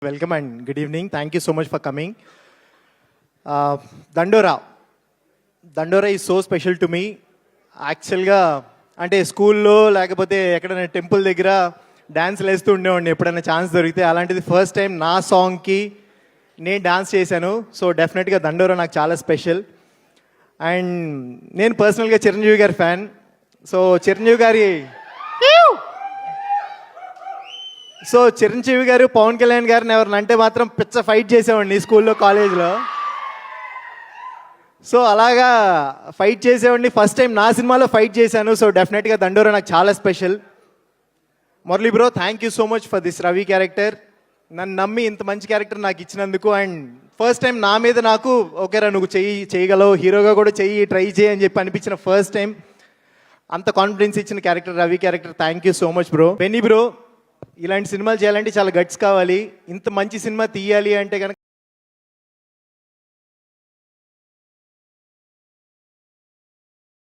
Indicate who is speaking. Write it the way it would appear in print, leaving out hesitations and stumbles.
Speaker 1: Welcome and good evening. Thank you so much for coming. Dandora. Dandora is so special to me. యాక్చువల్గా అంటే స్కూల్లో లేకపోతే ఎక్కడైనా temple దగ్గర డ్యాన్స్లు వేస్తూ ఉండేవాడిని ఎప్పుడైనా ఛాన్స్ దొరికితే. అలాంటిది ఫస్ట్ టైం నా సాంగ్కి నేను డాన్స్ చేశాను. సో డెఫినెట్గా దండోరా నాకు చాలా స్పెషల్. అండ్ నేను పర్సనల్గా చిరంజీవి గారి ఫ్యాన్. సో చిరంజీవి గారు పవన్ కళ్యాణ్ గారిని ఎవరిని అంటే మాత్రం పిచ్చ ఫైట్ చేసేవాడిని స్కూల్లో కాలేజ్లో. సో అలాగా ఫైట్ చేసేవాడిని. ఫస్ట్ టైం నా సినిమాలో ఫైట్ చేశాను. సో డెఫినెట్గా దండోరా నాకు చాలా special. Murali bro, thank you so much for this Ravi character. నన్ను నమ్మి ఇంత మంచి క్యారెక్టర్ నాకు ఇచ్చినందుకు. అండ్ ఫస్ట్ టైం నా మీద నాకు ఓకేరా నువ్వు చేయగలవు, హీరోగా కూడా ట్రై చేయి అని చెప్పి అనిపించిన ఫస్ట్ టైం అంత కాన్ఫిడెన్స్ ఇచ్చిన character Ravi character. Thank you so much bro. Benny bro, ఇలాంటి సినిమాలు చేయాలంటే చాలా గట్స్ కావాలి. ఇంత మంచి సినిమా తీయాలి అంటే కనుక